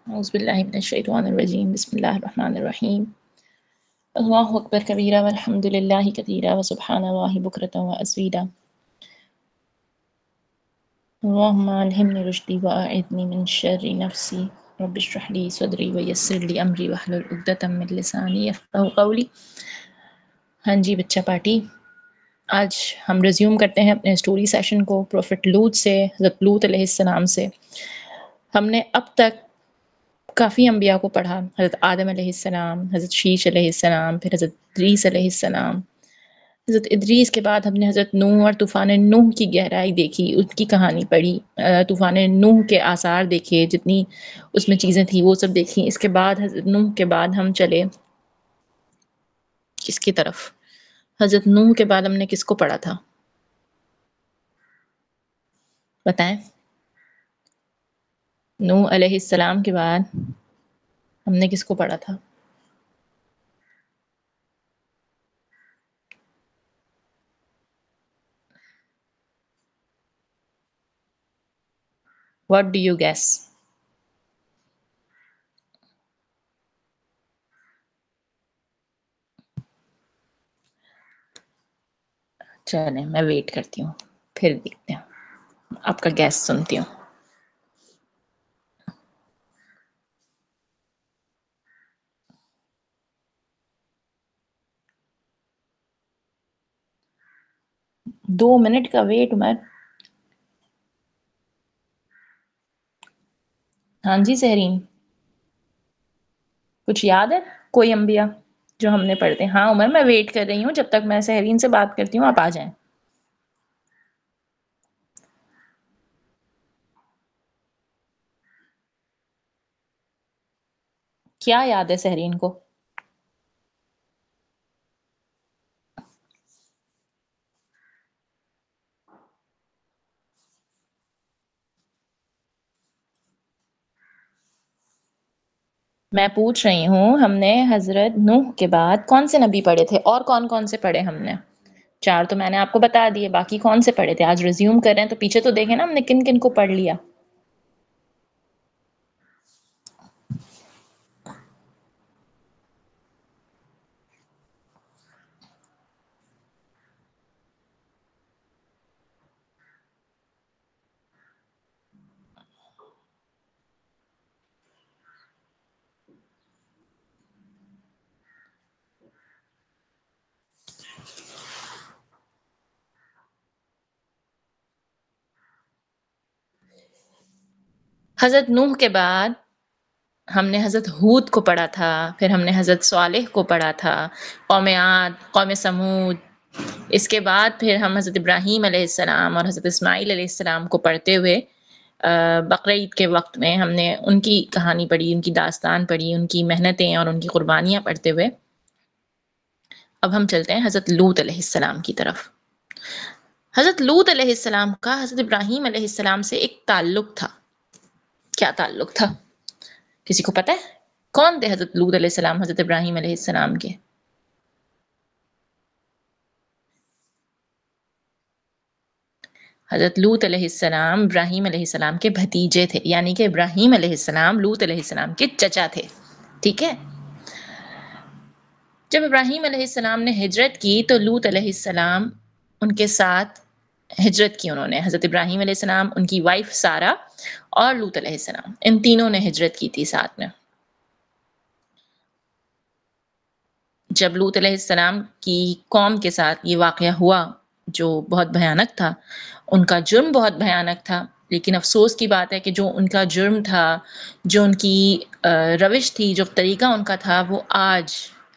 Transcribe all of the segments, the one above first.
اعوذ باللہ من الشیطان الرجیم بسم اللہ الرحمن الرحیم اللہ اکبر کبیرہ والحمد للہ کثیرہ وسبحان اللہ بکرۃ واسیلا اللہم الہمنی رشدی واعذنی من شر نفسی رب اشرح لی صدری ویسر لی امری واحلل عقدۃ من لسانی یفقہوا قولی۔ ہاں جی بچہ پارٹی، آج ہم ریزیوم کرتے ہیں اپنے اسٹوری سیشن کو پروفٹ لوط سے، حضرت لوط علیہ السلام سے۔ ہم نے اب تک کافی انبیاء کو پڑھا، حضرت آدم علیہ السلام، حضرت شیش علیہ السلام، پھر حضرت ادریس علیہ السلام۔ حضرت ادریس کے بعد ہم نے حضرت نوح اور طوفان نوح کی گہرائی دیکھی، ان کی کہانی پڑھی، طوفان نوح کے آثار دیکھے، جتنی اس میں چیزیں تھیں وہ سب دیکھی۔ اس کے بعد حضرت نوح کے بعد ہم چلے کس کی طرف؟ حضرت نوح کے بعد ہم نے کس کو پڑھا تھا بتائیں؟ نوح علیہ السلام کے بعد ہم نے کس کو پڑھا تھا؟ What do you guess? چلیں میں ویٹ کرتی ہوں، پھر دیکھتے ہیں، آپ کا گیس سنتی ہوں۔ 2 منٹ کا ویٹ عمر۔ ہاں جی سہرین، کچھ یاد ہے کوئی انبیاء جو ہم نے پڑھتے ہیں؟ ہاں عمر میں ویٹ کر رہی ہوں، جب تک میں سہرین سے بات کرتی ہوں آپ آ جائیں۔ کیا یاد ہے سہرین کو؟ میں پوچھ رہی ہوں ہم نے حضرت نوح کے بعد کون سے نبی پڑھے تھے اور کون کون سے پڑھے ہم نے؟ 4 تو میں نے آپ کو بتا دیے، باقی کون سے پڑھے تھے؟ آج ریزیوم کر رہے ہیں تو پیچھے تو دیکھیں نا ہم نے کن کن کو پڑھ لیا۔ حضرت نوح کے بعد ہم نے حضرت ہود کو پڑھا تھا، پھر ہم نے حضرت صالح کو پڑھا تھا، قوم عاد، قوم سمود۔ اس کے بعد پھر ہم حضرت ابراہیم علیہ السلام اور حضرت اسماعیل علیہ السلام کو پڑھتے ہوئے بقرعید کے وقت میں ہم نے ان کی کہانی پڑھی، ان کی داستان پڑھی، ان کی محنتیں اور ان کی قربانیاں پڑھتے ہوئے اب ہم چلتے ہیں حضرت لوط علیہ السلام کی طرف۔ حضرت لوط علیہ السلام کا حضرت ابراہیم علیہ السلام سے ایک تعلق تھا۔ کیا تعلق تھا کسی کو پتہ ہے؟ کون تھے حضرت لوط علیہ السلام حضرت ابراہیم علیہ السلام کے؟ حضرت لوط علیہ السلام ابراہیم علیہ السلام کے بھتیجے تھے، یعنی کہ ابراہیم علیہ السلام لوط علیہ السلام کے چچا تھے، ٹھیک ہے؟ جب ابراہیم علیہ السلام نے ہجرت کی تو لوط علیہ السلام ان کے ساتھ ہجرت کی، انہوں نے حضرت ابراہیم علیہ السلام، ان کی وائف سارہ اور لوط علیہ السلام، ان تینوں نے ہجرت کی تھی ساتھ میں۔ جب لوط علیہ السلام کی قوم کے ساتھ یہ واقعہ ہوا جو بہت بھیانک تھا، ان کا جرم بہت بھیانک تھا، لیکن افسوس کی بات ہے کہ جو ان کا جرم تھا، جو ان کی روش تھی، جو طریقہ ان کا تھا، وہ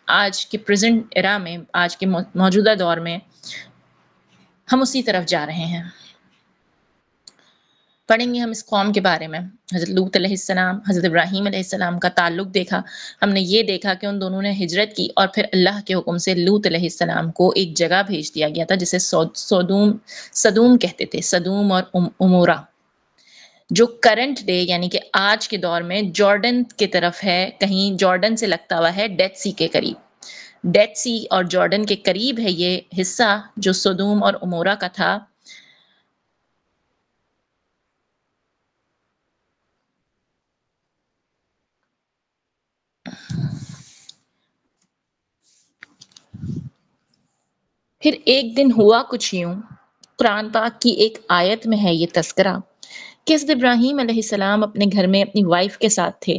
آج کے پریزنٹ ایرا میں، آج کے موجودہ دور میں ہم اسی طرف جا رہے ہیں۔ پڑھیں گے ہم اس قوم کے بارے میں۔ حضرت لوط علیہ السلام، حضرت ابراہیم علیہ السلام کا تعلق دیکھا، ہم نے یہ دیکھا کہ ان دونوں نے ہجرت کی اور پھر اللہ کے حکم سے لوط علیہ السلام کو ایک جگہ بھیج دیا گیا تھا جسے سدوم کہتے تھے، سدوم اور عمورہ، جو کرنٹ ڈے یعنی کہ آج کے دور میں جارڈن کی طرف ہے، کہیں جارڈن سے لگتا ہوا ہے ڈیڈ سی کے قریب۔ ڈیڈ سی اور جارڈن کے قریب ہے یہ حصہ جو سدوم اور عمورہ کا تھا۔ پھر ایک دن ہوا کچھ یوں، قرآن پاک کی ایک آیت میں ہے یہ تذکرہ کہ حضرت ابراہیم علیہ السلام اپنے گھر میں اپنی وائف کے ساتھ تھے،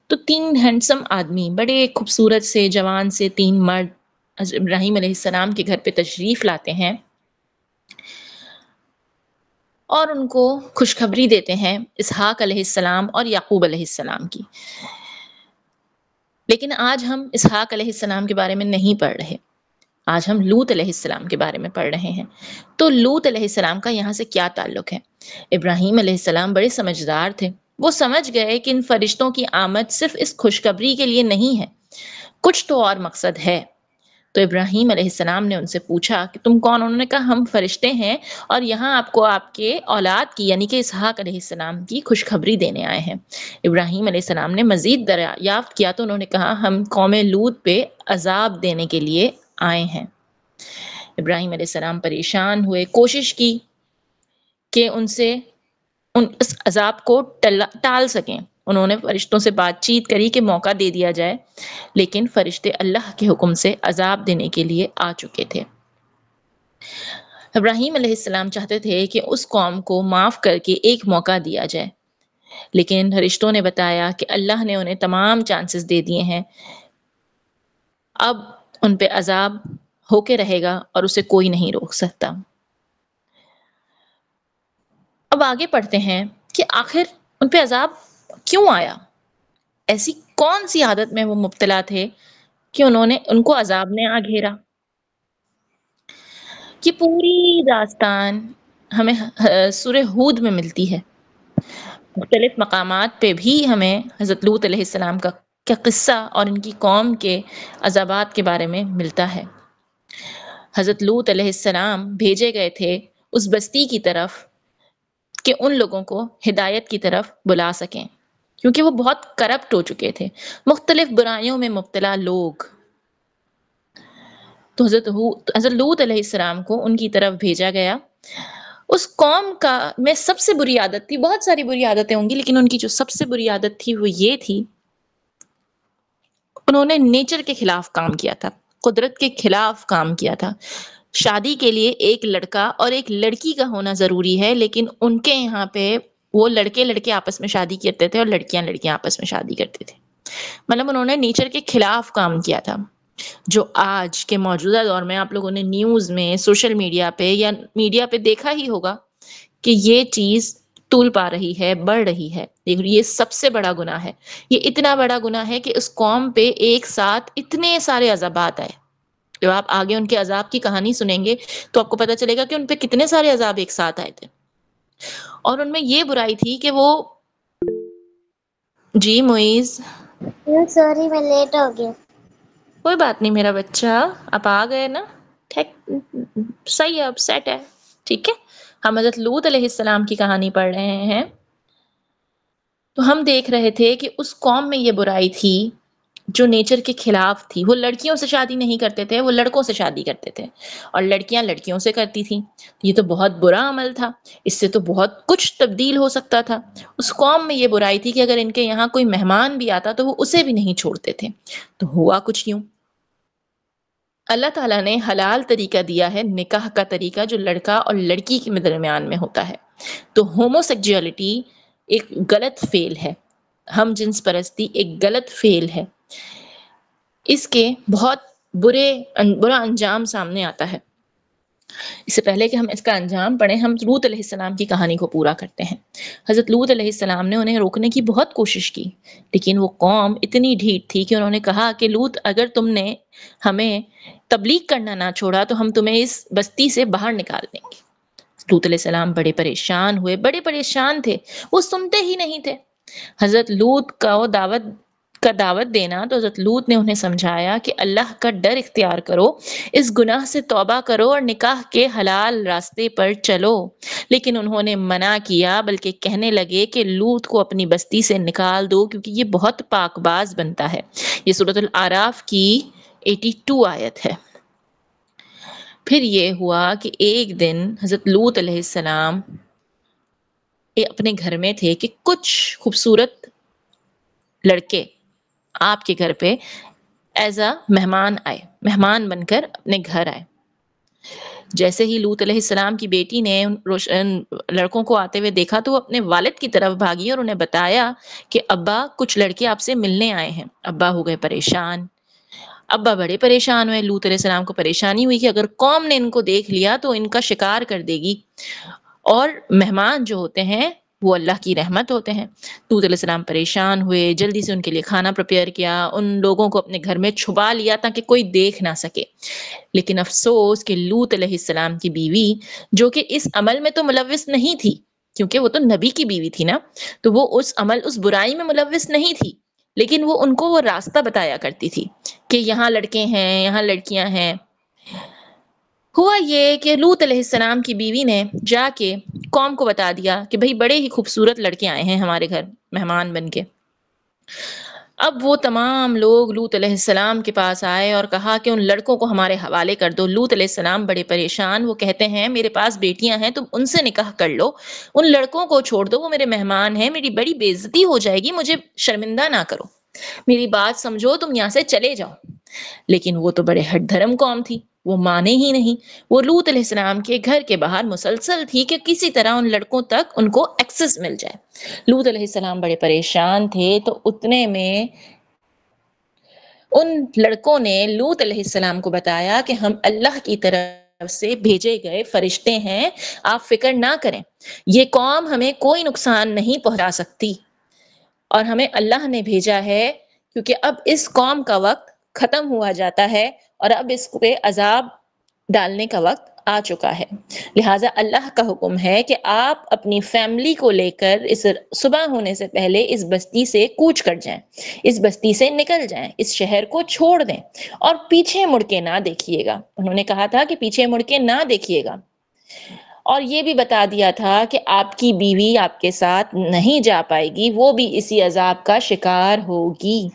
تو 3 ہینڈسم آدمی، بڑے خوبصورت سے جوان سے 3 مرد حضرت ابراہیم علیہ السلام کے گھر پہ تشریف لاتے ہیں اور ان کو خوشخبری دیتے ہیں اسحاق علیہ السلام اور یعقوب علیہ السلام کی۔ لیکن آج ہم اسحاق علیہ السلام کے بارے میں نہیں پڑھ رہے، آج ہم لوط علیہ السلام کے بارے میں پڑھ رہے ہیں۔ تو لوط علیہ السلام کا یہاں سے کیا تعلق ہے؟ ابراہیم علیہ السلام بڑے سمجھدار تھے، وہ سمجھ گئے کہ ان فرشتوں کی آمد صرف اس خوشخبری کے لیے نہیں ہے، کچھ تو اور مقصد ہے۔ تو ابراہیم علیہ السلام نے ان سے پوچھا کہ تم کون؟ انہوں نے کہا ہم فرشتے ہیں اور یہاں آپ کو آپ کے اولاد کی یعنی کہ اسحاق علیہ السلام کی خوشخبری دینے آئے ہیں۔ ابراہیم علیہ السلام نے مزید دریافت کیا تو انہوں نے کہا ہم قوم لوط پہ عذاب دینے کے لیے آئے ہیں۔ ابراہیم علیہ السلام پریشان ہوئے، کوشش کی کہ ان سے اس عذاب کو ٹال سکیں۔ انہوں نے فرشتوں سے بات چیت کری کہ موقع دے دیا جائے، لیکن فرشتے اللہ کے حکم سے عذاب دینے کے لیے آ چکے تھے۔ ابراہیم علیہ السلام چاہتے تھے کہ اس قوم کو معاف کر کے ایک موقع دیا جائے، لیکن فرشتوں نے بتایا کہ اللہ نے انہیں تمام چانسز دے دیے ہیں، اب ان پہ عذاب ہو کے رہے گا اور اسے کوئی نہیں روک سکتا۔ اب آگے پڑھتے ہیں کہ آخر ان پہ عذاب کیوں آیا؟ ایسی کون سی عادت میں وہ مبتلا تھے کہ ان کو عذاب نے آ گھیرا؟ یہ پوری داستان ہمیں سورہ ہود میں ملتی ہے۔ مختلف مقامات پہ بھی ہمیں حضرت لوط علیہ السلام کا قصہ اور ان کی قوم کے عذابات کے بارے میں ملتا ہے۔ حضرت لوط علیہ السلام بھیجے گئے تھے اس بستی کی طرف کہ ان لوگوں کو ہدایت کی طرف بلا سکیں، کیونکہ وہ بہت کرپٹ ہو چکے تھے، مختلف برائیوں میں مبتلا لوگ۔ تو حضرت لوط علیہ السلام کو ان کی طرف بھیجا گیا۔ اس قوم کا میں سب سے بری عادت تھی، بہت ساری بری عادتیں ہوں گی لیکن ان کی جو سب سے بری عادت تھی وہ یہ تھی، انہوں نے نیچر کے خلاف کام کیا تھا، قدرت کے خلاف کام کیا تھا۔ شادی کے لیے ایک لڑکا اور ایک لڑکی کا ہونا ضروری ہے، لیکن ان کے یہاں پہ وہ لڑکے آپس میں شادی کرتے تھے اور لڑکیاں آپس میں شادی کرتے تھے۔ مطلب انہوں نے نیچر کے خلاف کام کیا تھا، جو آج کے موجودہ دور میں آپ لوگوں نے نیوز میں، سوشل میڈیا پہ یا میڈیا پہ دیکھا ہی ہوگا کہ یہ چیز طول پا رہی ہے، بڑھ رہی ہے۔ یہ سب سے بڑا گناہ ہے، یہ اتنا بڑا گناہ ہے کہ اس قوم پہ ایک ساتھ اتنے سارے عذابات آئے۔ جب آپ آگے ان کے عذاب کی کہانی سنیں گے تو آپ کو پتہ چلے گا کہ ان پہ کتنے سارے عذاب ایک ساتھ آئے تھے، اور ان میں یہ برائی تھی کہ وہ جی معیز سوری میں لیٹ ہو گیا۔ کوئی بات نہیں میرا بچہ، آپ آ گئے نا، صحیح ہے، اب سیٹ ہے، ٹھیک ہے۔ ہم حضرت لوط علیہ السلام کی کہانی پڑھ رہے ہیں، تو ہم دیکھ رہے تھے کہ اس قوم میں یہ برائی تھی جو نیچر کے خلاف تھی۔ وہ لڑکیوں سے شادی نہیں کرتے تھے، وہ لڑکوں سے شادی کرتے تھے، اور لڑکیاں لڑکیوں سے کرتی تھیں۔ یہ تو بہت برا عمل تھا، اس سے تو بہت کچھ تبدیل ہو سکتا تھا۔ اس قوم میں یہ برائی تھی کہ اگر ان کے یہاں کوئی مہمان بھی آتا تو وہ اسے بھی نہیں چھوڑتے تھے۔ تو ہوا کچھ یوں، اللہ تعالیٰ نے حلال طریقہ دیا ہے، نکاح کا طریقہ جو لڑکا اور لڑکی کے درمیان میں ہوتا ہے۔ تو ہوموسیکجولیٹی ایک غلط فعل ہے، ہم جنس پرستی ایک غلط فعل ہے، اس کے بہت برا انجام سامنے آتا ہے۔ اس سے پہلے کہ ہم اس کا انجام پڑھیں، ہم لوط علیہ السلام کی کہانی کو پورا کرتے ہیں۔ حضرت لوط علیہ السلام نے انہیں روکنے کی بہت کوشش کی، لیکن وہ قوم اتنی ڈھیٹ تھی کہ انہوں نے کہا کہ لوط اگر تم نے ہمیں تبلیغ کرنا نہ چھوڑا تو ہم تمہیں اس بستی سے باہر نکال دیں گے۔ لوط علیہ السلام بڑے پریشان ہوئے، بڑے پریشان تھے، وہ سنتے ہی نہیں تھے۔ حضرت لوط کا دعوت دینا، تو حضرت لوط نے انہیں سمجھایا کہ اللہ کا ڈر اختیار کرو، اس گناہ سے توبہ کرو اور نکاح کے حلال راستے پر چلو۔ لیکن انہوں نے منع کیا، بلکہ کہنے لگے کہ لوط کو اپنی بستی سے نکال دو کیونکہ یہ بہت پاک باز بنتا ہے۔ یہ سورۃ الاعراف کی 82 آیت ہے۔ پھر یہ ہوا کہ ایک دن حضرت لوط علیہ السلام اپنے گھر میں تھے کہ کچھ خوبصورت لڑکے آپ کے گھر پہ ایز اے مہمان آئے، مہمان بن کر اپنے گھر آئے۔ جیسے ہی لوط علیہ السلام کی بیٹی نے ان لڑکوں کو آتے ہوئے دیکھا تو وہ اپنے والد کی طرف بھاگی اور انہیں بتایا کہ ابا کچھ لڑکے آپ سے ملنے آئے ہیں۔ ابا ہو گئے پریشان، ابا بڑے پریشان ہوئے، لوط علیہ السلام کو پریشانی ہوئی کہ اگر قوم نے ان کو دیکھ لیا تو ان کا شکار کر دے گی، اور مہمان جو ہوتے ہیں وہ اللہ کی رحمت ہوتے ہیں۔ لوط علیہ السلام پریشان ہوئے، جلدی سے ان کے لیے کھانا پریپیئر کیا، ان لوگوں کو اپنے گھر میں چھپا لیا تاکہ کوئی دیکھ نہ سکے۔ لیکن افسوس کہ لوط علیہ السلام کی بیوی جو کہ اس عمل میں تو ملوث نہیں تھی، کیونکہ وہ تو نبی کی بیوی تھی نا، تو وہ اس برائی میں ملوث نہیں تھی، لیکن وہ ان کو وہ راستہ بتایا کرتی تھی کہ یہاں لڑکے ہیں، یہاں لڑکیاں ہیں۔ ہوا یہ کہ لوط علیہ السلام کی بیوی نے جا کے قوم کو بتا دیا کہ بھئی بڑے ہی خوبصورت لڑکے آئے ہیں ہمارے گھر مہمان بن کے۔ اب وہ تمام لوگ لوط علیہ السلام کے پاس آئے اور کہا کہ ان لڑکوں کو ہمارے حوالے کر دو۔ لوط علیہ السلام بڑے پریشان، وہ کہتے ہیں میرے پاس بیٹیاں ہیں، تم ان سے نکاح کر لو، ان لڑکوں کو چھوڑ دو، وہ میرے مہمان ہیں، میری بڑی بے عزتی ہو جائے گی، مجھے شرمندہ نہ کرو، میری بات سمجھو، تم یہاں سے چلے جاؤ۔ لیکن وہ تو بڑے ہٹ دھرم قوم تھی، وہ مانے ہی نہیں۔ وہ لوط علیہ السلام کے گھر کے باہر مسلسل تھی کہ کسی طرح ان لڑکوں تک ان کو ایکسس مل جائے۔ لوط علیہ السلام بڑے پریشان تھے، تو اتنے میں ان لڑکوں نے لوط علیہ السلام کو بتایا کہ ہم اللہ کی طرف سے بھیجے گئے فرشتے ہیں، آپ فکر نہ کریں، یہ قوم ہمیں کوئی نقصان نہیں پہنچا سکتی، اور ہمیں اللہ نے بھیجا ہے کیونکہ اب اس قوم کا وقت ختم ہوا جاتا ہے اور اب اس پہ عذاب ڈالنے کا وقت آ چکا ہے، لہٰذا اللہ کا حکم ہے کہ آپ اپنی فیملی کو لے کر اس صبح ہونے سے پہلے اس بستی سے کوچ کر جائیں، اس بستی سے نکل جائیں، اس شہر کو چھوڑ دیں اور پیچھے مڑ کے نہ دیکھیے گا۔ انہوں نے کہا تھا کہ پیچھے مڑ کے نہ دیکھیے گا، اور یہ بھی بتا دیا تھا کہ آپ کی بیوی آپ کے ساتھ نہیں جا پائے گی، وہ بھی اسی عذاب کا شکار ہوگی۔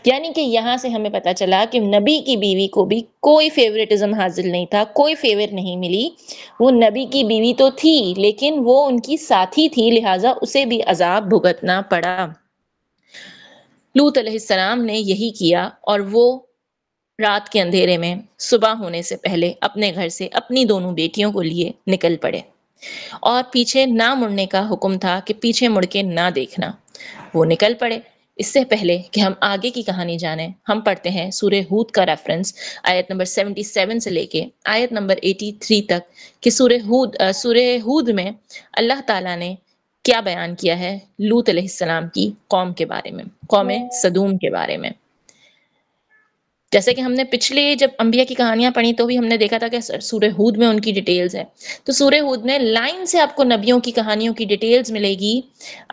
یعنی کہ یہاں سے ہمیں پتا چلا کہ نبی کی بیوی کو بھی کوئی فیوریٹزم حاصل نہیں تھا، کوئی فیور نہیں ملی۔ وہ نبی کی بیوی تو تھی لیکن وہ ان کی ساتھی تھی، لہٰذا اسے بھی عذاب بھگتنا پڑا۔ لوط علیہ السلام نے یہی کیا، اور وہ رات کے اندھیرے میں صبح ہونے سے پہلے اپنے گھر سے اپنی دونوں بیٹیوں کو لیے نکل پڑے، اور پیچھے نہ مڑنے کا حکم تھا کہ پیچھے مڑ کے نہ دیکھنا۔ وہ نکل پڑے۔ اس سے پہلے کہ ہم آگے کی کہانی جانیں، ہم پڑھتے ہیں سورہ ہود کا ریفرنس آیت نمبر 77 سے لے کے آیت نمبر 83 تک، کہ سورہ ہود میں اللہ تعالیٰ نے کیا بیان کیا ہے لوط علیہ السلام کی قوم کے بارے میں، قوم سدوم کے بارے میں۔ جیسے کہ ہم نے پچھلے جب انبیاء کی کہانیاں پڑھی تو بھی ہم نے دیکھا تھا کہ سورہ ہود میں ان کی ڈیٹیلز ہیں، تو سورہ ہود میں لائن سے آپ کو نبیوں کی کہانیوں کی ڈیٹیلز ملے گی۔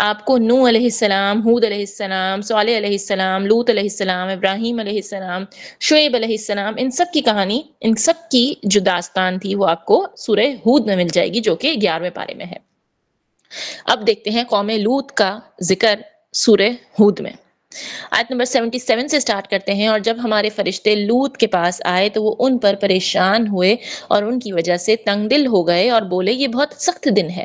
آپ کو نوح علیہ السلام، ہود علیہ السلام، صالح علیہ السلام، لوط علیہ السلام، ابراہیم علیہ السلام، شعیب علیہ السلام، ان سب کی کہانی، ان سب کی جو داستان تھی وہ آپ کو سورہ ہود میں مل جائے گی، جو کہ 11ویں پارے میں ہے۔ اب دیکھتے ہیں قوم لوط کا ذکر سورہ ہود میں۔ آیت نمبر 77 سے سٹارٹ کرتے ہیں، اور جب ہمارے فرشتے لوط کے پاس آئے تو وہ ان پر پریشان ہوئے اور ان کی وجہ سے تنگ دل ہو گئے اور بولے یہ بہت سخت دن ہے۔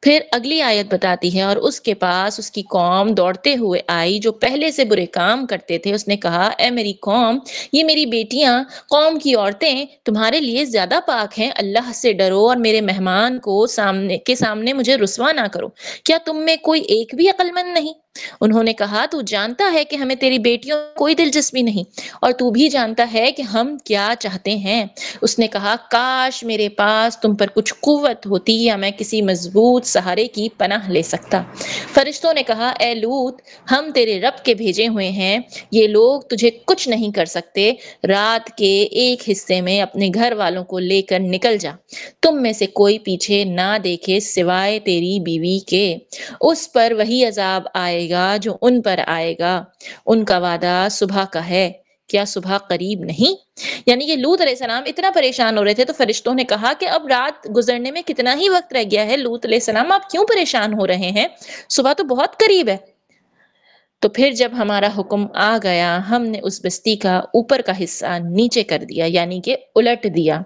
پھر اگلی آیت بتاتی ہے، اور اس کے پاس اس کی قوم دوڑتے ہوئے آئی جو پہلے سے برے کام کرتے تھے، اس نے کہا اے میری قوم، یہ میری بیٹیاں قوم کی عورتیں تمہارے لیے زیادہ پاک ہیں، اللہ سے ڈرو اور میرے مہمان کو سامنے مجھے رسوا نہ کرو، کیا تم میں کوئی ایک بھی عقل مند نہیں؟ انہوں نے کہا تو جانتا ہے کہ ہمیں تیری بیٹیوں کوئی دلچسپی نہیں، اور تو بھی جانتا ہے کہ ہم کیا چاہتے ہیں۔ اس نے کہا کاش میرے پاس تم پر کچھ قوت ہوتی یا میں کسی مضبوط سہارے کی پناہ لے سکتا۔ فرشتوں نے کہا اے لوط، ہم تیرے رب کے بھیجے ہوئے ہیں، یہ لوگ تجھے کچھ نہیں کر سکتے، رات کے ایک حصے میں اپنے گھر والوں کو لے کر نکل جا، تم میں سے کوئی پیچھے نہ دیکھے سوائے تیری بیوی کے، اس پر وہی عذاب آئے گا جو ان پر آئے گا، ان کا وعدہ صبح کا ہے، کیا صبح قریب نہیں؟ یعنی کہ لوط علیہ السلام اتنا پریشان ہو رہے تھے تو فرشتوں نے کہا کہ اب رات گزرنے میں کتنا ہی وقت رہ گیا ہے، لوط علیہ السلام آپ کیوں پریشان ہو رہے ہیں، صبح تو بہت قریب ہے۔ تو پھر جب ہمارا حکم آ گیا، ہم نے اس بستی کا اوپر کا حصہ نیچے کر دیا، یعنی کہ الٹ دیا،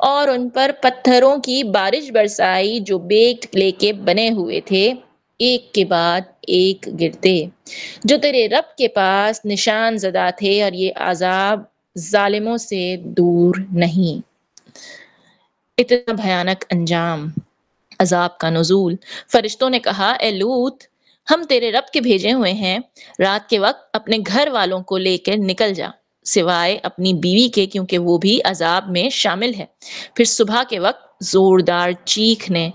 اور ان پر پتھروں کی بارش برسائی جو بیکڈ کلے کے بنے ہوئے تھے، ایک کے بعد ایک گرتے جو تیرے رب کے پاس نشان زدہ تھے، اور یہ عذاب ظالموں سے دور نہیں۔ اتنا بھیانک انجام، عذاب کا نزول۔ فرشتوں نے کہا، اے لوط، ہم تیرے رب کے بھیجے ہوئے ہیں، رات کے وقت اپنے گھر والوں کو لے کر نکل جا، سوائے اپنی بیوی کے، کیونکہ وہ بھی عذاب میں شامل ہے۔ پھر صبح کے وقت زوردار چیخ نے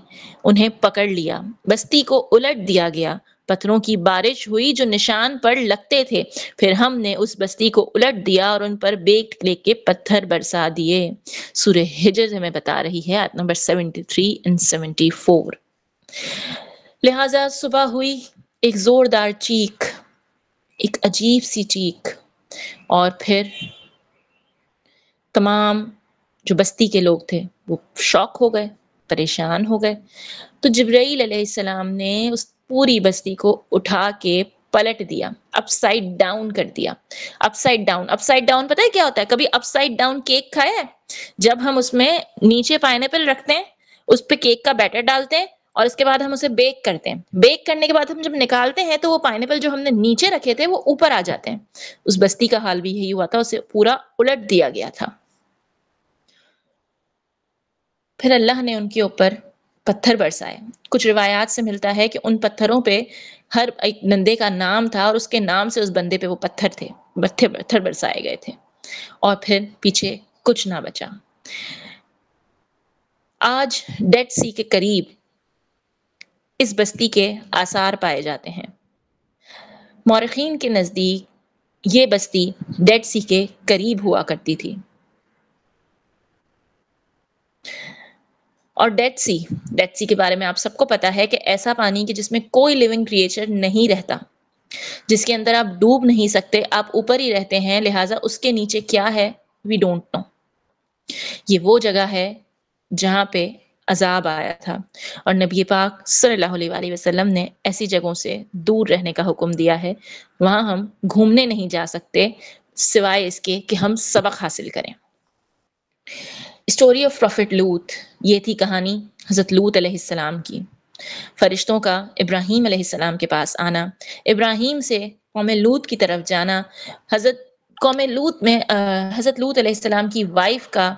انہیں پکڑ لیا، بستی کو الٹ دیا گیا، پتھروں کی بارش ہوئی جو نشان پر لگتے تھے، پھر ہم نے اس بستی کو الٹ دیا اور ان پر بیک کلے کے پتھر برسا دیے۔ سورہ ہجر ہمیں بتا رہی ہے آیت نمبر 73 and 74۔ لہٰذا صبح ہوئی، ایک زوردار چیخ، ایک عجیب سی چیخ، اور پھر تمام جو بستی کے لوگ تھے وہ شوک ہو گئے، پریشان ہو گئے۔ تو جبرائیل علیہ السلام نے اس پوری بستی کو اٹھا کے پلٹ دیا، اپ سائڈ ڈاؤن کر دیا۔ اپ سائڈ ڈاؤن، اپ سائڈ ڈاؤن پتہ ہے کیا ہوتا ہے؟ کبھی اپ سائڈ ڈاؤن کیک کھایا ہے؟ جب ہم اس میں نیچے پائنیپل رکھتے ہیں، اس پہ کیک کا بیٹر ڈالتے ہیں، اور اس کے بعد ہم اسے بیک کرتے ہیں۔ بیک کرنے کے بعد ہم جب نکالتے ہیں تو وہ پائنیپل جو ہم نے نیچے رکھے تھے وہ اوپر آ جاتے ہیں۔ اس بستی کا حال بھی یہی ہوا تھا، اسے پورا الٹ دیا گیا تھا۔ پھر اللہ نے ان کے اوپر پتھر برسائے۔ کچھ روایات سے ملتا ہے کہ ان پتھروں پہ ہر ایک بندے کا نام تھا، اور اس کے نام سے اس بندے پہ وہ پتھر تھے، پتھر برسائے گئے تھے، اور پھر پیچھے کچھ نہ بچا۔ آج ڈیڈ سی کے قریب اس بستی کے آثار پائے جاتے ہیں۔ مورخین کے نزدیک یہ بستی ڈیڈ سی کے قریب ہوا کرتی تھی۔ اور ڈیڈ سی کے بارے میں آپ سب کو پتا ہے کہ ایسا پانی کہ جس میں کوئی لیونگ کریچر نہیں رہتا، جس کے اندر آپ ڈوب نہیں سکتے، آپ اوپر ہی رہتے ہیں، لہٰذا اس کے نیچے کیا ہے وی ڈونٹ نو۔ یہ وہ جگہ ہے جہاں پہ عذاب آیا تھا، اور نبی پاک صلی اللہ علیہ وسلم نے ایسی جگہوں سے دور رہنے کا حکم دیا ہے۔ وہاں ہم گھومنے نہیں جا سکتے سوائے اس کے کہ ہم سبق حاصل کریں۔ اسٹوری آف پروفٹ لوط، یہ تھی کہانی حضرت لوط علیہ السلام کی۔ فرشتوں کا ابراہیم علیہ السلام کے پاس آنا، ابراہیم سے قوم لوط کی طرف جانا، قوم لوط میں حضرت لوط علیہ السلام کی وائف کا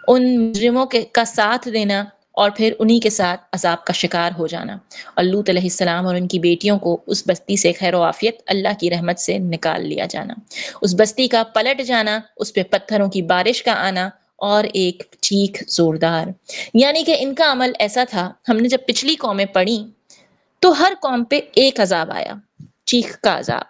ان مجرموں کا ساتھ دینا، اور پھر انہی کے ساتھ عذاب کا شکار ہو جانا، اور لوط علیہ السلام اور ان کی بیٹیوں کو اس بستی سے خیر و عافیت اللہ کی رحمت سے نکال لیا جانا، اس بستی کا پلٹ جانا، اس پہ پتھروں کی بارش کا آنا، اور ایک چیخ زوردار۔ یعنی کہ ان کا عمل ایسا تھا، ہم نے جب پچھلی قومیں پڑھی تو ہر قوم پہ ایک عذاب آیا، چیخ کا عذاب،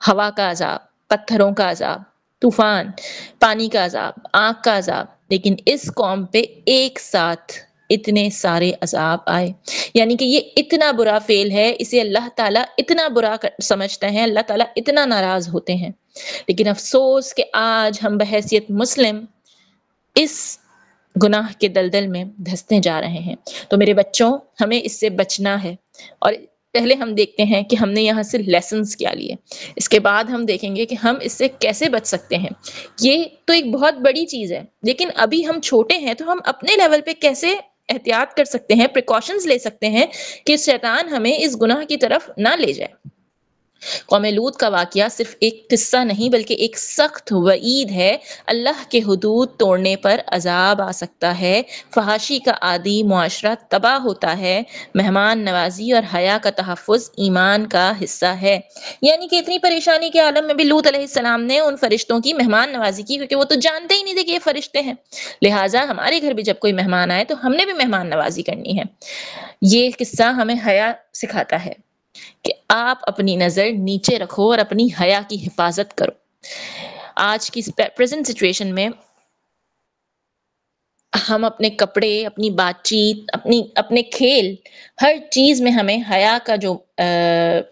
ہوا کا عذاب، پتھروں کا عذاب، طوفان، پانی کا عذاب، آگ کا عذاب، لیکن اس قوم پہ ایک ساتھ اتنے سارے عذاب آئے۔ یعنی کہ یہ اتنا برا فعل ہے، اسے اللہ تعالیٰ اتنا برا سمجھتے ہیں، اللہ تعالیٰ اتنا ناراض ہوتے ہیں۔ لیکن افسوس کہ آج ہم بحیثیت مسلم اس گناہ کے دلدل میں دھستے جا رہے ہیں۔ تو میرے بچوں، ہمیں اس سے بچنا ہے، اور پہلے ہم دیکھتے ہیں کہ ہم نے یہاں سے لیسنز کیا لیے، اس کے بعد ہم دیکھیں گے کہ ہم اس سے کیسے بچ سکتے ہیں۔ یہ تو ایک بہت بڑی چیز ہے، لیکن ابھی ہم چھوٹے ہیں تو ہم اپنے لیول پہ کیسے احتیاط کر سکتے ہیں، پریکاشنز لے سکتے ہیں کہ شیطان ہمیں اس گناہ کی طرف نہ لے جائے۔ قوم لوط کا واقعہ صرف ایک قصہ نہیں بلکہ ایک سخت وعید ہے۔ اللہ کے حدود توڑنے پر عذاب آ سکتا ہے، فحاشی کا عادی معاشرہ تباہ ہوتا ہے، مہمان نوازی اور حیا کا تحفظ ایمان کا حصہ ہے۔ یعنی کہ اتنی پریشانی کے عالم میں بھی لوط علیہ السلام نے ان فرشتوں کی مہمان نوازی کی، کیونکہ وہ تو جانتے ہی نہیں تھے کہ یہ فرشتے ہیں، لہٰذا ہمارے گھر بھی جب کوئی مہمان آئے تو ہم نے بھی مہمان نوازی کرنی ہے۔ یہ قصہ ہمیں حیا سکھاتا ہے کہ آپ اپنی نظر نیچے رکھو اور اپنی حیا کی حفاظت کرو۔ آج کی پریزنٹ سچویشن میں ہم اپنے کپڑے، اپنی بات چیت، اپنے کھیل، ہر چیز میں ہمیں حیا کا جو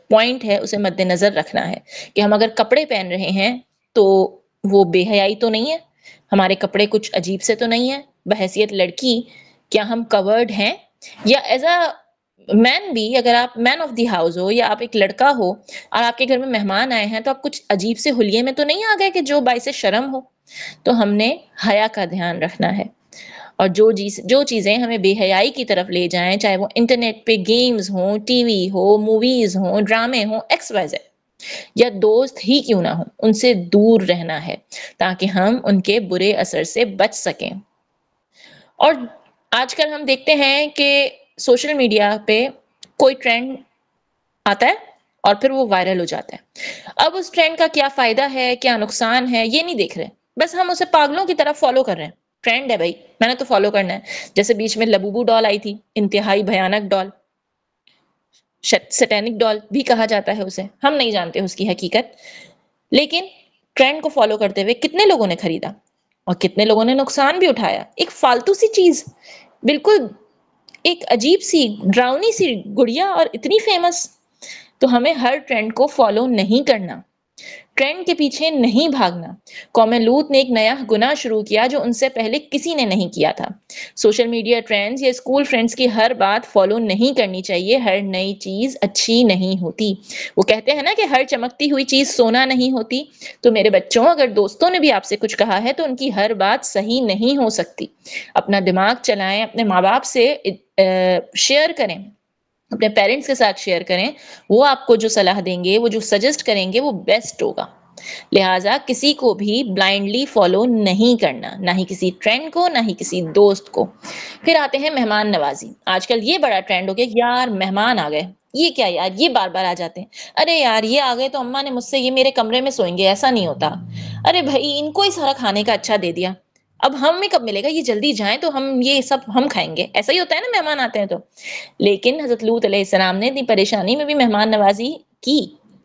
پوائنٹ ہے اسے مد نظر رکھنا ہے کہ ہم اگر کپڑے پہن رہے ہیں تو وہ بے حیائی تو نہیں ہے، ہمارے کپڑے کچھ عجیب سے تو نہیں ہے، بحیثیت لڑکی کیا ہم کورڈ ہیں، یا ایز اے مین بھی اگر آپ مین آف دی ہاؤس ہو یا آپ ایک لڑکا ہو اور آپ کے گھر میں مہمان آئے ہیں تو آپ کچھ عجیب سے حلیے میں تو نہیں آ گئے کہ جو باعث شرم ہو۔ تو ہم نے حیا کا دھیان رکھنا ہے، اور جو چیزیں ہمیں بے حیائی کی طرف لے جائیں، چاہے وہ انٹرنیٹ پہ گیمز ہوں، ٹی وی ہو، موویز ہوں، ڈرامے ہوں، ایکس وائی زیڈ، یا دوست ہی کیوں نہ ہوں، ان سے دور رہنا ہے تاکہ ہم ان کے برے اثر سے بچ سکیں۔ اور آج کل ہم دیکھتے ہیں کہ سوشل میڈیا پہ کوئی ٹرینڈ آتا ہے اور پھر وہ وائرل ہو جاتا ہے۔ اب اس ٹرینڈ کا کیا فائدہ ہے، کیا نقصان ہے، یہ نہیں دیکھ رہے، بس ہم اسے پاگلوں کی طرف فالو کر رہے ہیں۔ ٹرینڈ ہے بھائی، میں نے تو فالو کرنا ہے۔ جیسے بیچ میں لبوبو ڈال آئی تھی، انتہائی بھیانک ڈال، سیٹینک ڈال بھی کہا جاتا ہے اسے، ہم نہیں جانتے اس کی حقیقت، لیکن ٹرینڈ کو فالو کرتے ہوئے کتنے لوگوں نے خریدا اور کتنے لوگوں نے نقصان بھی اٹھایا۔ ایک فالتو سی چیز، بالکل ایک عجیب سی ڈراؤنی سی گڑیا، اور اتنی فیمس۔ تو ہمیں ہر ٹرینڈ کو فالو نہیں کرنا، ٹرینڈ کے پیچھے نہیں بھاگنا۔ قوم لوط نے ایک نیا گناہ شروع کیا جو ان سے پہلے کسی نے نہیں کیا تھا۔ سوشل میڈیا ٹرینڈز یا اسکول فرینڈز کی ہر بات فالو نہیں کرنی چاہیے، ہر نئی چیز اچھی نہیں ہوتی۔ وہ کہتے ہیں نا کہ ہر چمکتی ہوئی چیز سونا نہیں ہوتی۔ تو میرے بچوں، اگر دوستوں نے بھی آپ سے کچھ کہا ہے تو ان کی ہر بات صحیح نہیں ہو سکتی۔ اپنا دماغ چلائیں، اپنے ماں باپ سے شیئر کریں، اپنے پیرنٹس کے ساتھ شیئر کریں، وہ آپ کو جو صلاح دیں گے، وہ جو سجیسٹ کریں گے، وہ بیسٹ ہوگا۔ لہٰذا کسی کو بھی بلائنڈلی فالو نہیں کرنا، نہ ہی کسی ٹرینڈ کو، نہ ہی کسی دوست کو۔ پھر آتے ہیں مہمان نوازی۔ آج کل یہ بڑا ٹرینڈ ہو گیا، یار مہمان آ گئے، یہ کیا یار، یہ بار بار آ جاتے ہیں، ارے یار یہ آ گئے تو اماں نے مجھ سے یہ میرے کمرے میں سوئیں گے، ایسا نہیں ہوتا، ارے بھائی ان کو ہی سارا کھانے کا اچھا دے دیا، اب ہمیں کب ملے گا، یہ جلدی جائیں تو ہم یہ سب ہم کھائیں گے۔ ایسا ہی ہوتا ہے نا مہمان آتے ہیں تو۔ لیکن حضرت لوط علیہ السلام نے اتنی پریشانی میں بھی مہمان نوازی کی،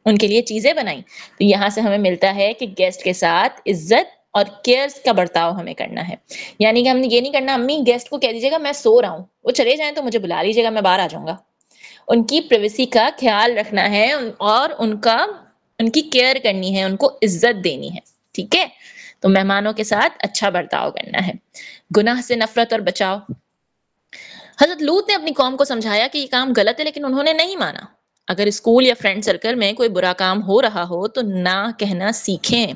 ان کے لیے چیزیں بنائی۔ تو یہاں سے ہمیں ملتا ہے کہ گیسٹ کے ساتھ عزت اور کیئر کا برتاؤ ہمیں کرنا ہے۔ یعنی کہ ہم نے یہ نہیں کرنا، امی گیسٹ کو کہہ دیجیے گا میں سو رہا ہوں، وہ چلے جائیں تو مجھے بلا لیجیے گا، میں باہر آ جاؤں گا۔ ان کی پرائیویسی کا خیال رکھنا ہے اور ان کی کیئر کرنی ہے، ان کو عزت دینی ہے، ٹھیک ہے؟ تو مہمانوں کے ساتھ اچھا برتاؤ کرنا ہے۔ گناہ سے نفرت اور بچاؤ۔ حضرت لوط نے اپنی قوم کو سمجھایا کہ یہ کام غلط ہے، لیکن انہوں نے نہیں مانا۔ اگر اسکول یا فرینڈ سرکل میں کوئی برا کام ہو رہا ہو تو نہ کہنا سیکھیں۔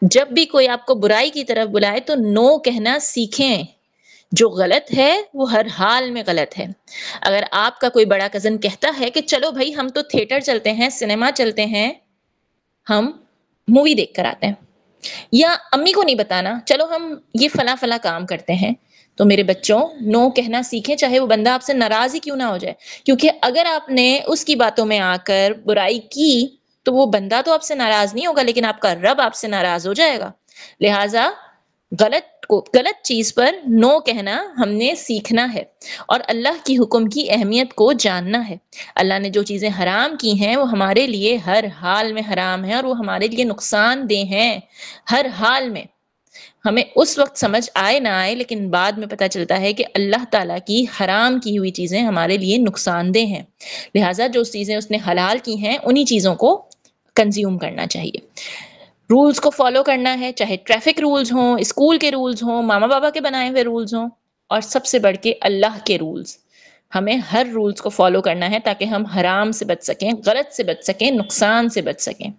جب بھی کوئی آپ کو برائی کی طرف بلائے تو نو کہنا سیکھیں۔ جو غلط ہے وہ ہر حال میں غلط ہے۔ اگر آپ کا کوئی بڑا کزن کہتا ہے کہ چلو بھائی ہم تو تھیٹر چلتے ہیں، سنیما چلتے ہیں، ہم مووی دیکھ کر آتے ہیں، یا امی کو نہیں بتانا چلو ہم یہ فلاں فلاں کام کرتے ہیں، تو میرے بچوں نو کہنا سیکھیں، چاہے وہ بندہ آپ سے ناراض ہی کیوں نہ ہو جائے۔ کیونکہ اگر آپ نے اس کی باتوں میں آ کر برائی کی تو وہ بندہ تو آپ سے ناراض نہیں ہوگا، لیکن آپ کا رب آپ سے ناراض ہو جائے گا۔ لہٰذا غلط چیز پر نو کہنا ہم نے سیکھنا ہے، اور اللہ کی حکم کی اہمیت کو جاننا ہے۔ اللہ نے جو چیزیں حرام کی ہیں وہ ہمارے لیے ہر حال میں حرام ہیں، اور وہ ہمارے لیے نقصان دہ ہیں ہر حال میں۔ ہمیں اس وقت سمجھ آئے نہ آئے، لیکن بعد میں پتہ چلتا ہے کہ اللہ تعالیٰ کی حرام کی ہوئی چیزیں ہمارے لیے نقصان دہ ہیں۔ لہٰذا جو چیزیں اس نے حلال کی ہیں انہی چیزوں کو کنزیوم کرنا چاہیے۔ رولز کو فالو کرنا ہے، چاہے ٹریفک رولز ہوں، اسکول کے رولز ہوں، ماما بابا کے بنائے ہوئے رولز ہوں، اور سب سے بڑھ کے اللہ کے رولز۔ ہمیں ہر رولز کو فالو کرنا ہے تاکہ ہم حرام سے بچ سکیں، غلط سے بچ سکیں، نقصان سے بچ سکیں۔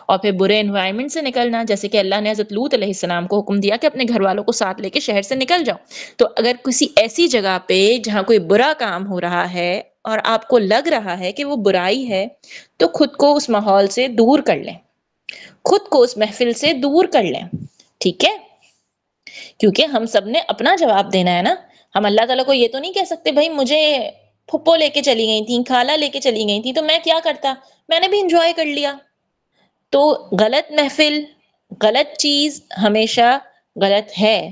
اور پھر برے انوائرمنٹ سے نکلنا، جیسے کہ اللہ نے حضرت لوط علیہ السلام کو حکم دیا کہ اپنے گھر والوں کو ساتھ لے کے شہر سے نکل جاؤ۔ تو اگر کسی ایسی جگہ پہ جہاں کوئی برا کام ہو رہا ہے اور آپ کو لگ رہا ہے کہ وہ برائی ہے، تو خود کو اس ماحول سے دور کر لیں، خود کو اس محفل سے دور کر لیں، ٹھیک ہے؟ کیونکہ ہم سب نے اپنا جواب دینا ہے نا۔ ہم اللہ تعالیٰ کو یہ تو نہیں کہہ سکتے بھائی مجھے پھپھو لے کے چلی گئی تھیں، خالہ لے کے چلی گئی تھیں تو میں کیا کرتا، میں نے بھی انجوائے کر لیا۔ تو غلط محفل، غلط چیز ہمیشہ غلط ہے۔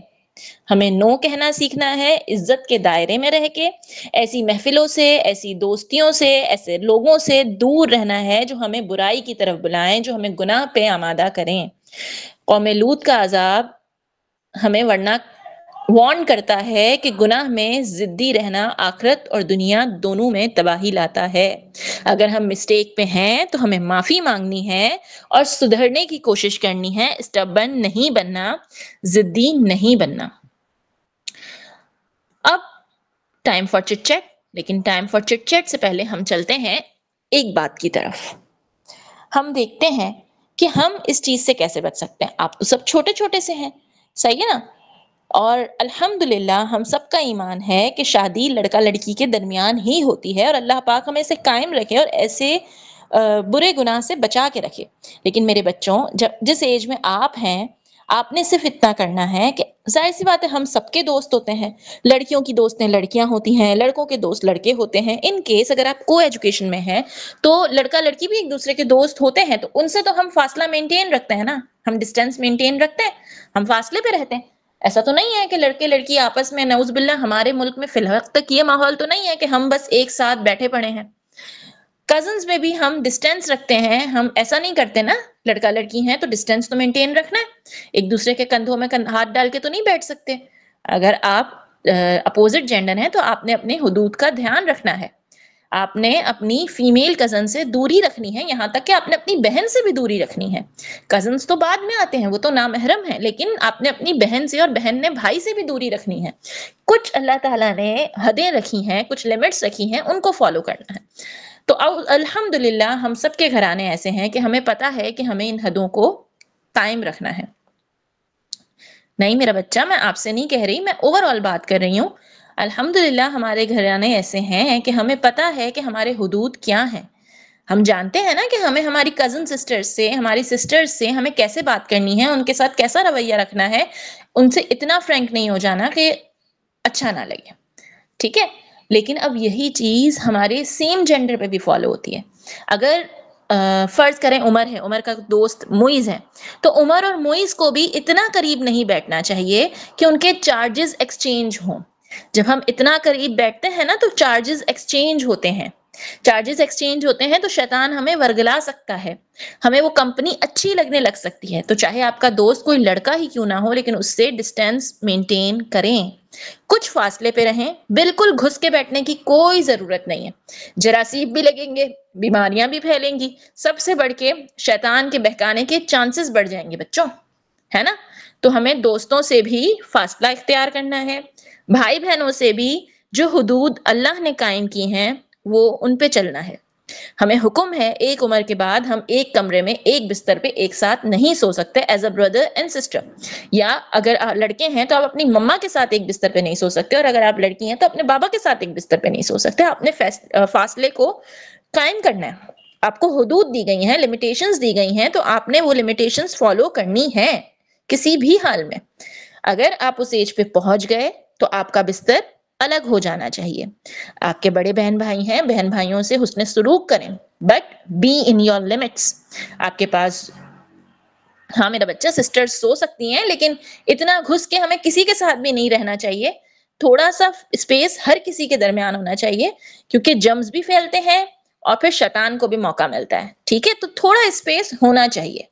ہمیں نو کہنا سیکھنا ہے، عزت کے دائرے میں رہ کے، ایسی محفلوں سے، ایسی دوستیوں سے، ایسے لوگوں سے دور رہنا ہے جو ہمیں برائی کی طرف بلائیں، جو ہمیں گناہ پہ آمادہ کریں۔ قوم لوط کا عذاب ہمیں ورنہ وارن کرتا ہے کہ گناہ میں ضدی رہنا آخرت اور دنیا دونوں میں تباہی لاتا ہے۔ اگر ہم مسٹیک پہ ہیں تو ہمیں معافی مانگنی ہے اور سدھرنے کی کوشش کرنی ہے، اسٹبن نہیں بننا، ضدی نہیں بننا۔ اب ٹائم فار چٹ چیٹ، لیکن ٹائم فار چٹ چیٹ سے پہلے ہم چلتے ہیں ایک بات کی طرف۔ ہم دیکھتے ہیں کہ ہم اس چیز سے کیسے بچ سکتے ہیں۔ آپ تو سب چھوٹے چھوٹے سے ہیں، صحیح ہے نا؟ اور الحمدللہ ہم سب کا ایمان ہے کہ شادی لڑکا لڑکی کے درمیان ہی ہوتی ہے، اور اللہ پاک ہمیں اسے قائم رکھے اور ایسے برے گناہ سے بچا کے رکھے۔ لیکن میرے بچوں، جس ایج میں آپ ہیں، آپ نے صرف اتنا کرنا ہے کہ ظاہر سی بات ہے ہم سب کے دوست ہوتے ہیں، لڑکیوں کی دوستیں لڑکیاں ہوتی ہیں، لڑکوں کے دوست لڑکے ہوتے ہیں۔ ان کیس اگر آپ کو ایجوکیشن میں ہیں تو لڑکا لڑکی بھی ایک دوسرے کے دوست ہوتے ہیں، تو ان سے تو ہم فاصلہ مینٹین رکھتے ہیں نا، ہم ڈسٹینس مینٹین رکھتے ہیں، ہم فاصلے پہ رہتے ہیں۔ ایسا تو نہیں ہے کہ لڑکے لڑکی آپس میں، نعوذ باللہ، ہمارے ملک میں فی الوقت تک یہ ماحول تو نہیں ہے کہ ہم بس ایک ساتھ بیٹھے پڑے ہیں۔ کزنز میں بھی ہم ڈسٹینس رکھتے ہیں، ہم ایسا نہیں کرتے نا، لڑکا لڑکی ہیں تو ڈسٹینس تو مینٹین رکھنا ہے، ایک دوسرے کے کندھوں میں ہاتھ ڈال کے تو نہیں بیٹھ سکتے۔ اگر آپ اپوزٹ جینڈر ہیں تو آپ نے اپنے حدود کا دھیان رکھنا ہے، آپ نے اپنی فیمیل کزن سے دوری رکھنی ہے، یہاں تک کہ آپ نے اپنی بہن سے بھی دوری رکھنی ہے۔ کزنز تو بعد میں آتے ہیں، وہ تو نامحرم ہیں، لیکن آپ نے اپنی بہن سے اور بہن نے بھائی سے بھی دوری رکھنی ہے۔ کچھ اللہ تعالیٰ نے حدیں رکھی ہیں، کچھ لمٹس رکھی ہیں، ان کو فالو کرنا ہے۔ تو الحمدللہ ہم سب کے گھرانے ایسے ہیں کہ ہمیں پتا ہے کہ ہمیں ان حدوں کو قائم رکھنا ہے۔ نہیں میرا بچہ، میں آپ سے نہیں کہہ رہی، میں اوور آل بات کر رہی ہوں۔ الحمدللہ ہمارے گھرانے ایسے ہیں کہ ہمیں پتا ہے کہ ہمارے حدود کیا ہیں۔ ہم جانتے ہیں نا کہ ہمیں ہماری کزن سسٹر سے، ہماری سسٹر سے ہمیں کیسے بات کرنی ہے، ان کے ساتھ کیسا رویہ رکھنا ہے، ان سے اتنا فرینک نہیں ہو جانا کہ اچھا نہ لگے، ٹھیک ہے؟ لیکن اب یہی چیز ہمارے سیم جینڈر پہ بھی فالو ہوتی ہے۔ اگر فرض کریں عمر ہے، عمر کا دوست معیز ہے، تو عمر اور معیز کو بھی اتنا قریب نہیں بیٹھنا چاہیے کہ ان کے چارجز ایکسچینج ہوں۔ جب ہم اتنا قریب بیٹھتے ہیں نا تو چارجز ایکسچینج ہوتے ہیں، چارجز ایکسچینج ہوتے ہیں تو شیطان ہمیں ورگلا سکتا ہے، ہمیں وہ کمپنی اچھی لگنے لگ سکتی ہے۔ تو چاہے آپ کا دوست کوئی لڑکا ہی کیوں نہ ہو، لیکن اس سے ڈسٹینس مینٹین کریں، کچھ فاصلے پہ رہیں، بالکل گھس کے بیٹھنے کی کوئی ضرورت نہیں ہے۔ جراثیم بھی لگیں گے، بیماریاں بھی پھیلیں گی، سب سے بڑھ کے شیطان کے بہکانے کے چانسز بڑھ جائیں گے بچوں، ہے نا؟ تو ہمیں دوستوں سے بھی فاصلہ اختیار کرنا ہے، بھائی بہنوں سے بھی جو حدود اللہ نے قائم کی ہیں وہ ان پہ چلنا ہے۔ ہمیں حکم ہے ایک عمر کے بعد ہم ایک کمرے میں ایک بستر پہ ایک ساتھ نہیں سو سکتے as a brother and sister, یا اگر لڑکے ہیں تو آپ اپنی مما کے ساتھ ایک بستر پہ نہیں سو سکتے، اور اگر آپ لڑکی ہیں تو اپنے بابا کے ساتھ ایک بستر پہ نہیں سو سکتے۔ اپنے فاصلے کو قائم کرنا ہے، آپ کو حدود دی گئی ہیں، لمیٹیشنز دی گئی ہیں، تو آپ نے وہ لمیٹیشنز فالو کرنی ہے کسی بھی حال میں۔ اگر آپ اس ایج پہ پہنچ گئے تو آپ کا بستر الگ ہو جانا چاہیے۔ آپ کے بڑے بہن بھائی ہیں، بہن بھائیوں سے حسن سلوک کریں، but be in your limits. آپ کے پاس، ہاں میرا بچہ، سسٹر سو سکتی ہیں، لیکن اتنا گھس کے ہمیں کسی کے ساتھ بھی نہیں رہنا چاہیے۔ تھوڑا سا اسپیس ہر کسی کے درمیان ہونا چاہیے، کیونکہ جرمز بھی پھیلتے ہیں اور پھر شیطان کو بھی موقع ملتا ہے، ٹھیک ہے؟ تو تھوڑا اسپیس ہونا چاہیے،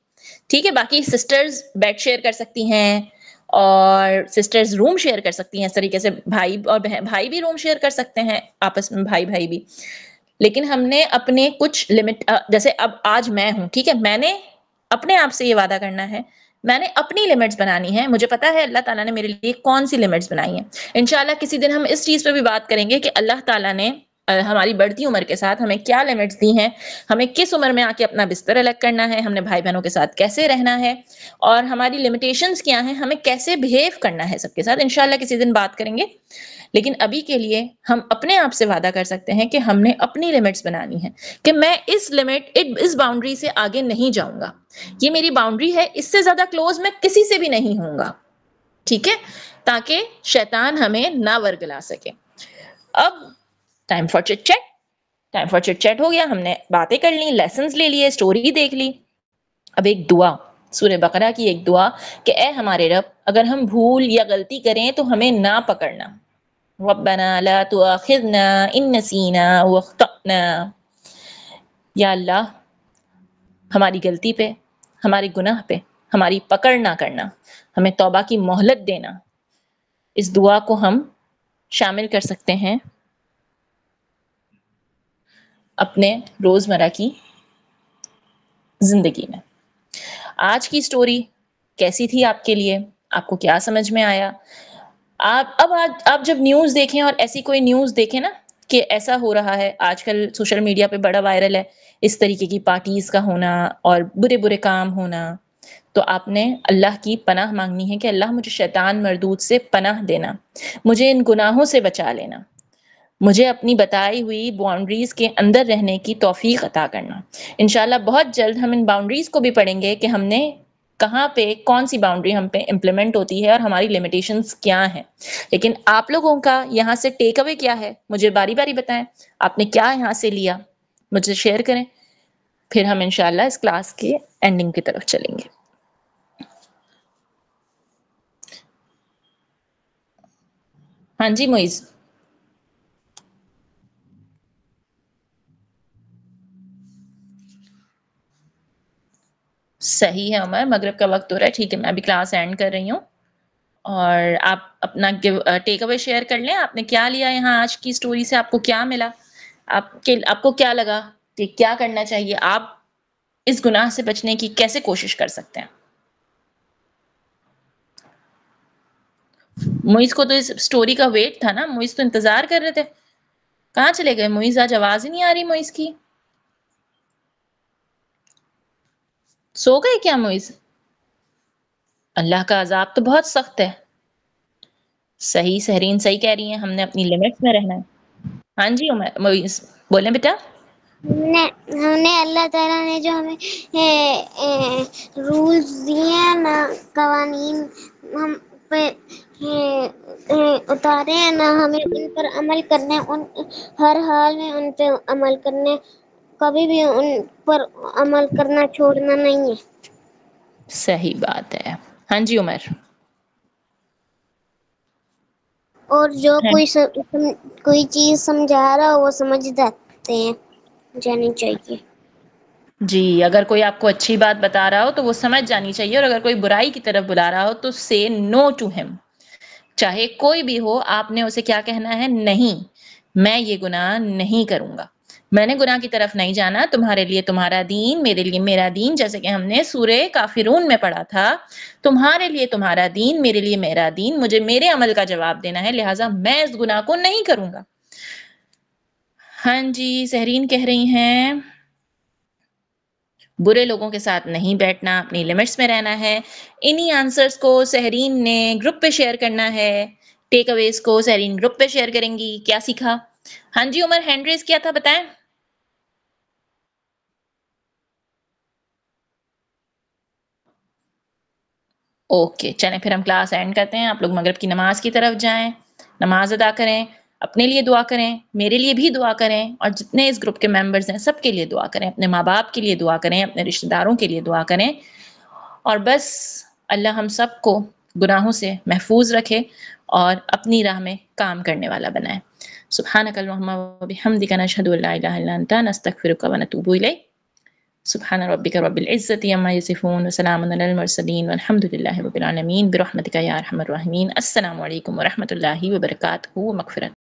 ٹھیک ہے؟ باقی سسٹرز بیڈ شیئر کر سکتی ہیں، اور سسٹرز روم شیئر کر سکتی ہیں، اس طریقے سے بھائی اور بھائی بھی روم شیئر کر سکتے ہیں آپس میں، بھائی بھائی بھی۔ لیکن ہم نے اپنے کچھ لمٹ، جیسے اب آج میں ہوں، ٹھیک ہے، میں نے اپنے آپ سے یہ وعدہ کرنا ہے، میں نے اپنی لمٹس بنانی ہے، مجھے پتا ہے اللہ تعالیٰ نے میرے لیے کون سی لمٹس بنائی ہیں۔ انشاءاللہ کسی دن ہم اس چیز پہ بھی بات کریں گے کہ اللہ تعالیٰ نے ہماری بڑھتی عمر کے ساتھ ہمیں کیا لمٹس دی ہیں، ہمیں کس عمر میں آ کے اپنا بستر الگ کرنا ہے، ہم نے بھائی بہنوں کے ساتھ کیسے رہنا ہے، اور ہماری لمیٹیشنز کیا ہیں، ہمیں کیسے بہیو کرنا ہے سب کے ساتھ۔ انشاءاللہ کسی دن بات کریں گے، لیکن ابھی کے لیے ہم اپنے آپ سے وعدہ کر سکتے ہیں کہ ہم نے اپنی لمٹس بنانی ہے، کہ میں اس باؤنڈری سے آگے نہیں جاؤں گا، یہ میری باؤنڈری ہے، اس سے زیادہ کلوز میں کسی سے بھی نہیں ہوں گا، ٹھیک ہے؟ تاکہ شیطان ہمیں نہ ورگلا سکے۔ اب time for chit chat, time for chit chat ہو گیا، ہم نے باتیں کر لی، لیسنز لے لیے، اسٹوری دیکھ لی۔ اب ایک دعا، سورہ بقرہ کی ایک دعا کہ اے ہمارے رب، اگر ہم بھول یا غلطی کریں تو ہمیں نہ پکڑنا، ربنا لا تؤاخذنا ان نسینا واخطأنا۔ یا اللہ، ہماری غلطی پہ، ہمارے گناہ پہ ہماری پکڑ نہ کرنا، ہمیں توبہ کی مہلت دینا۔ اس دعا کو ہم شامل کر سکتے ہیں اپنے روزمرہ کی زندگی میں۔ آج کی سٹوری کیسی تھی آپ کے لیے؟ آپ کو کیا سمجھ میں آیا؟ آپ جب نیوز دیکھیں، اور ایسی کوئی نیوز دیکھیں نا کہ ایسا ہو رہا ہے، آج کل سوشل میڈیا پہ بڑا وائرل ہے اس طریقے کی پارٹیز کا ہونا اور برے برے کام ہونا، تو آپ نے اللہ کی پناہ مانگنی ہے کہ اللہ مجھے شیطان مردود سے پناہ دینا، مجھے ان گناہوں سے بچا لینا، مجھے اپنی بتائی ہوئی باؤنڈریز کے اندر رہنے کی توفیق عطا کرنا۔ انشاءاللہ بہت جلد ہم ان باؤنڈریز کو بھی پڑھیں گے کہ ہم نے کہاں پہ کون سی باؤنڈری ہم پہ امپلیمنٹ ہوتی ہے اور ہماری لمیٹیشنز کیا ہیں۔ لیکن آپ لوگوں کا یہاں سے ٹیک اوے کیا ہے، مجھے باری باری بتائیں، آپ نے کیا یہاں سے لیا، مجھے شیئر کریں، پھر ہم انشاءاللہ اس کلاس کے اینڈنگ کی طرف چلیں گے۔ ہاں جی معیز، صحیح ہے عمر، مغرب کا وقت ہو رہا ہے، ٹھیک ہے میں ابھی کلاس اینڈ کر رہی ہوں اور آپ اپنا ٹیک اوے شیئر کر لیں، آپ نے کیا لیا یہاں آج کی سٹوری سے، آپ کو کیا ملا، آپ کو کیا لگا کہ کیا کرنا چاہیے، آپ اس گناہ سے بچنے کی کیسے کوشش کر سکتے ہیں۔ معیز کو تو اس سٹوری کا ویٹ تھا نا، معیز تو انتظار کر رہے تھے، کہاں چلے گئے معیز، آج آواز ہی نہیں آ رہی معیز کی، سو گئے کیا معیز؟ اللہ کا عذاب تو بہت سخت ہے۔ صحیح، سہرین صحیح کہہ رہی ہیں، ہم نے اپنی لمٹس میں رہنا ہے۔ ہاں جی عمر، معیز بولیں بیٹا۔ ہم نے اللہ تعالیٰ نے جو ہمیں رولز دیے ہیں نا، قوانین ہم پہ اتارے ہیں نا، ہمیں ان پر عمل کرنا ہے، ہر حال میں ان پہ عمل کرنا ہے، کبھی بھی ان پر عمل کرنا چھوڑنا نہیں ہے۔ صحیح بات ہے۔ ہاں جی عمر۔ اور جو کوئی چیز سمجھا رہا ہو وہ سمجھ جانی چاہیے۔ جی، اگر کوئی آپ کو اچھی بات بتا رہا ہو تو وہ سمجھ جانی چاہیے، اور اگر کوئی برائی کی طرف بلا رہا ہو تو say no to him، چاہے کوئی بھی ہو، آپ نے اسے کیا کہنا ہے، نہیں میں یہ گناہ نہیں کروں گا، میں نے گناہ کی طرف نہیں جانا، تمہارے لیے تمہارا دین، میرے لیے میرا دین، جیسے کہ ہم نے سورہ کافرون میں پڑھا تھا، تمہارے لیے تمہارا دین، میرے لیے میرا دین، مجھے میرے عمل کا جواب دینا ہے، لہٰذا میں اس گناہ کو نہیں کروں گا۔ ہاں جی سہرین کہہ رہی ہیں برے لوگوں کے ساتھ نہیں بیٹھنا، اپنی لمٹس میں رہنا ہے۔ انہی آنسرز کو سہرین نے گروپ پہ شیئر کرنا ہے، ٹیک اویز کو سہرین گروپ پہ شیئر کریں گی۔ کیا سیکھا؟ ہاں جی عمر، ہینڈ ریز کیا تھا بتائیں۔ اوکے چلیں پھر ہم کلاس اینڈ کرتے ہیں، آپ لوگ مغرب کی نماز کی طرف جائیں، نماز ادا کریں، اپنے لیے دعا کریں، میرے لیے بھی دعا کریں، اور جتنے اس گروپ کے ممبرز ہیں سب کے لیے دعا کریں، اپنے ماں باپ کے لیے دعا کریں، اپنے رشتہ داروں کے لیے دعا کریں، اور بس اللہ ہم سب کو گناہوں سے محفوظ رکھے اور اپنی راہ میں کام کرنے والا بنائے۔ سبحانک اللہم و بحمدک، نشہد ان لا الہ الا انت، نستغفرک و نتوب الیک۔ سبحان ربک رب العزۃ عما یصفون وسلام علی المرسلین والحمد للہ رب العالمین برحمتک یا ارحم الراحمین۔ السلام علیکم ورحمۃ اللہ وبرکاتہ، مغفرت۔